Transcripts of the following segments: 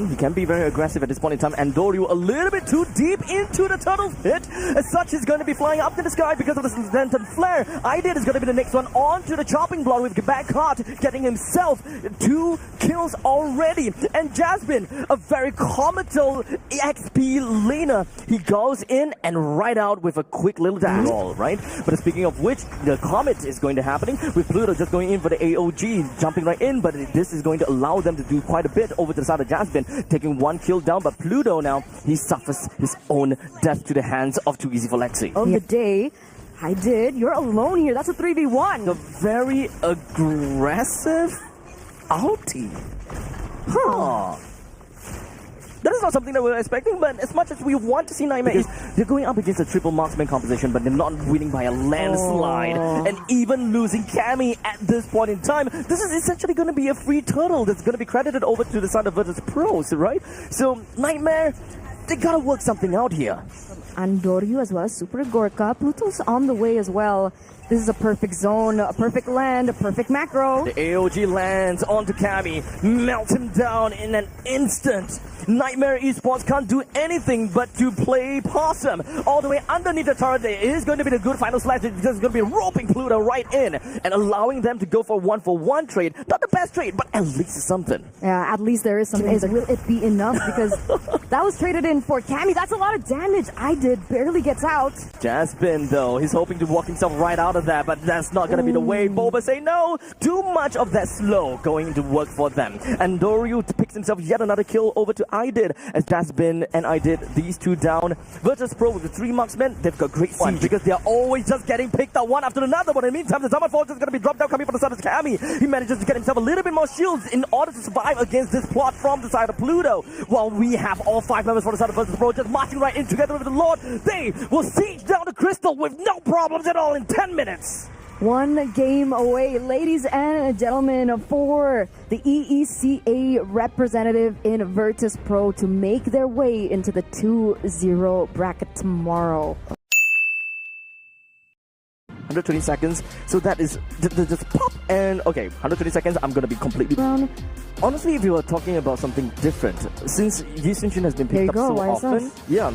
He can be very aggressive at this point in time. Andoryuuu'S a little bit too deep into the turtle's pit. As such, he's going to be flying up to the sky because of the Lantern Flare. iDid is going to be the next one onto the chopping block with back caught, getting himself 2 kills already. And Jasmine, a very comical XP laner. He goes in and right out with a quick little dash roll, right? But speaking of which, the Comet is going to happening with Pluto just going in for the AOG, jumping right in, but this is going to allow them to do quite a bit over to the side of Jasmine, taking 1 kill down, but Pluto now, he suffers his own death to the hands of Too Easy for Lexi. Of the day, iDid, you're alone here. That's a 3v1. The very aggressive ulti. That is not something that we're expecting, but as much as we want to see Nightmare, they're going up against a triple marksman composition, but they're not winning by a landslide. And even losing Cammy at this point in time, this is essentially going to be a free turtle that's going to be credited over to the side of Virtus Pros, right? So Nightmare, they gotta work something out here. Andoryuuu'S as well as Super Gorka. Pluto's on the way as well. This is a perfect zone, a perfect land, a perfect macro. The AOG lands onto Cammy, melts him down in an instant. Nightmare eSports can't do anything but to play possum. All the way underneath the turret, there is going to be the good final slash. It's just going to be roping Pluto right in and allowing them to go for 1-for-1 trade. Not the best trade, but at least it's something. Yeah, at least there is something. Will it be enough? Because that was traded in for Cammy. That's a lot of damage. iDid barely gets out. Jasmine, though, he's hoping to walk himself right out of that, but that's not going to be the way. Boba say no. Too much of that slow going to work for them. Andoryuuu'S picks himself yet another kill over to iDid, as Jasmine and iDid, these two down. Virtus Pro with the 3 marksmen, they've got great siege because they're always just getting picked up one after another. But in the meantime, the Summon Force is going to be dropped down coming from the side of Cammy. He manages to get himself a little bit more shields in order to survive against this plot from the side of Pluto. While we have all 5 members from the side of Virtus Pro just marching right in together with the Lord. They will siege down the crystal with no problems at all in 10 minutes. 1 game away, ladies and gentlemen, for the EECA representative in Virtus Pro to make their way into the 2-0 bracket tomorrow. 120 seconds, so that is just pop and okay, 120 seconds, I'm gonna be completely brown. Honestly, if you were talking about something different, since Yi Xunshin has been picked up so often,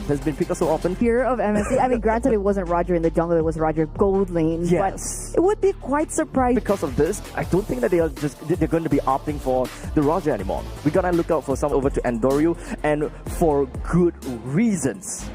has been picked up so often. Fear of MSC. I mean, granted, it wasn't Roger in the jungle; it was Roger Gold Lane. Yes, but it would be quite surprising because of this. I don't think that they're going to be opting for the Roger anymore. We gotta look out for some over to Andoryuuu'S, and for good reasons.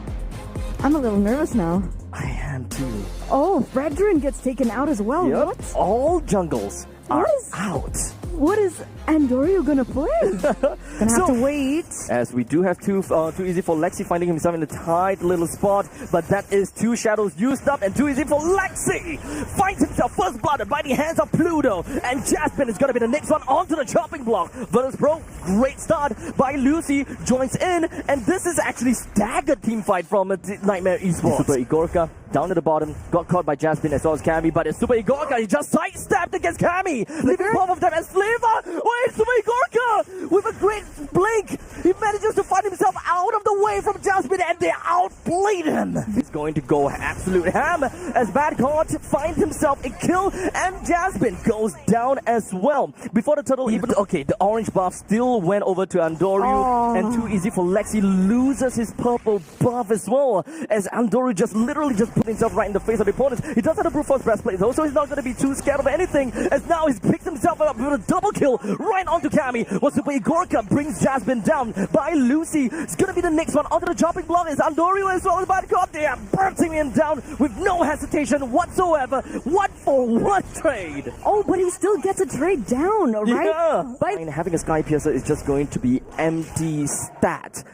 I'm a little nervous now. I am too. Oh, Fredrin gets taken out as well. Yep. What? All jungles are out. What is Andoryuuu'S gonna play? Gonna have to wait. As we do have too easy for Lexi finding himself in a tight little spot, but that is 2 shadows used up, and too easy for Lexi finds himself first blooded by the hands of Pluto, and Jasmine is gonna be the next one onto the chopping block. Virtus Pro, great start by Lucy, joins in, and this is actually staggered team fight from Nightmare eSports. Super Igorka down at the bottom, got caught by Jasmine as well as Cammy, but it's Super Igorka, he just sidestepped against Cammy, leaving both of them as Flavor. Wait, Super Igorka with a great blink, he manages to find himself out of the way from Jasmine, and they outplayed him. He's going to go absolute ham as Badcott finds himself a kill, and Jasmine goes down as well. Before the turtle even, okay, the orange buff still went over to Andoryuuu'S, and too easy for Lexi loses his purple buff as well, as Andoryuuu'S just literally just put himself right in the face of the opponents. He does have a brute force breastplate though, so he's not going to be too scared of anything, as now he's picked himself up with a double kill right onto Cammy. Well, Super Igorka brings Jasmine down by Lucy. It's going to be the next one onto the chopping block is Andoryuuu'S as well as Badcott. They are bursting him down with no hesitation whatsoever. 1-for-1 trade. Oh, but he still gets a trade down, right? Yeah. But having a Sky Piercer is just going to be empty stat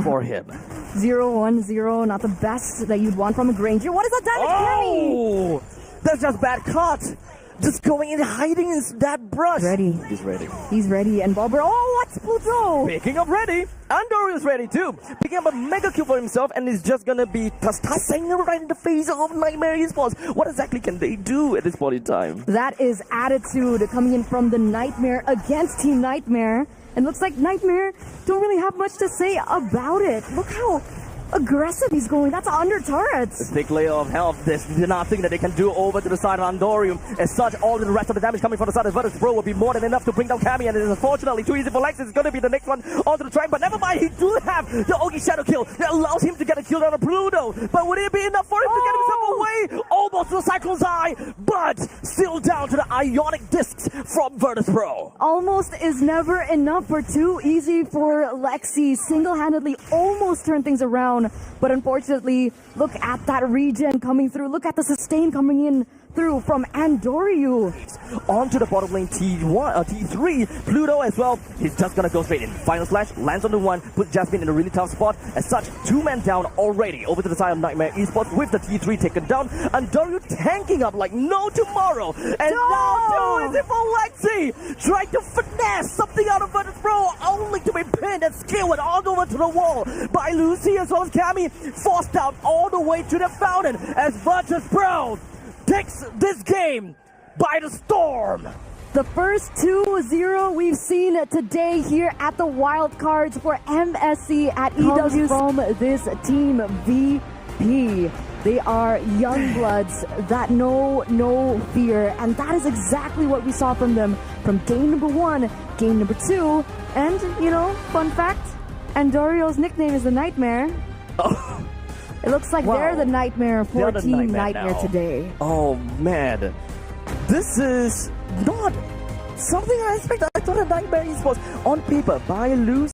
for him. 0-1-0, not the best that you'd want from a Granger. What is that damage, Cammy? That's just Badcott. Just going in, hiding in that brush. Ready. He's ready. He's ready. And Bobber, what's Pluto? Picking up ready. Andoryuuu'S ready too. Picking up a mega kill for himself, and he's just gonna be tossing right in the face of Nightmare eSports. What exactly can they do at this point in time? That is attitude coming in from the Nightmare against Team Nightmare. And looks like Nightmare don't really have much to say about it. Look how aggressive he's going. That's under turrets. Big layer of health. There's nothing that they can do over to the side of Andoryuuu'S. As such, all the rest of the damage coming from the side of Virtus Pro will be more than enough to bring down Cammy, and it is unfortunately too easy for Lex. It's going to be the next one onto the track, but never mind. He do have the Ogi Shadow kill that allows him to get a kill on a Pluto, but would it be enough for him to get himself away? Almost to the Cyclone's Eye, but still down to the Ionic Discs from Virtus Pro. Almost is never enough for too easy for Lexi. Single-handedly almost turned things around, but unfortunately, look at that regen coming through. Look at the sustain coming in through from Andoryuuu'S. Onto the bottom lane T3, Pluto as well. He's just gonna go straight in. Final slash, lands on the one, put Jasmine in a really tough spot. As such, 2 men down already. Over to the side of Nightmare eSports with the T3 taken down. Andoryuuu'S tanking up like no tomorrow. And now too easy for Lexi. Trying to finesse something out of Virtus Pro, only to be pinned and skewered all over to the wall by Lucy as well as Cammy. Forced out all the way to the fountain as Virtus Pro takes this game by the storm. The first 2-0 we've seen today here at the Wild Cards for MSC at EW from this team VP. They are young bloods that know no fear, and that is exactly what we saw from them from game number 1, game number 2, and you know, fun fact, Andoryuuu'S nickname is the Nightmare. Oh. It looks like they're the Nightmare for Team Nightmare now. today. Oh man, this is not something I expected. I thought a Nightmare eSports on paper by Lucy.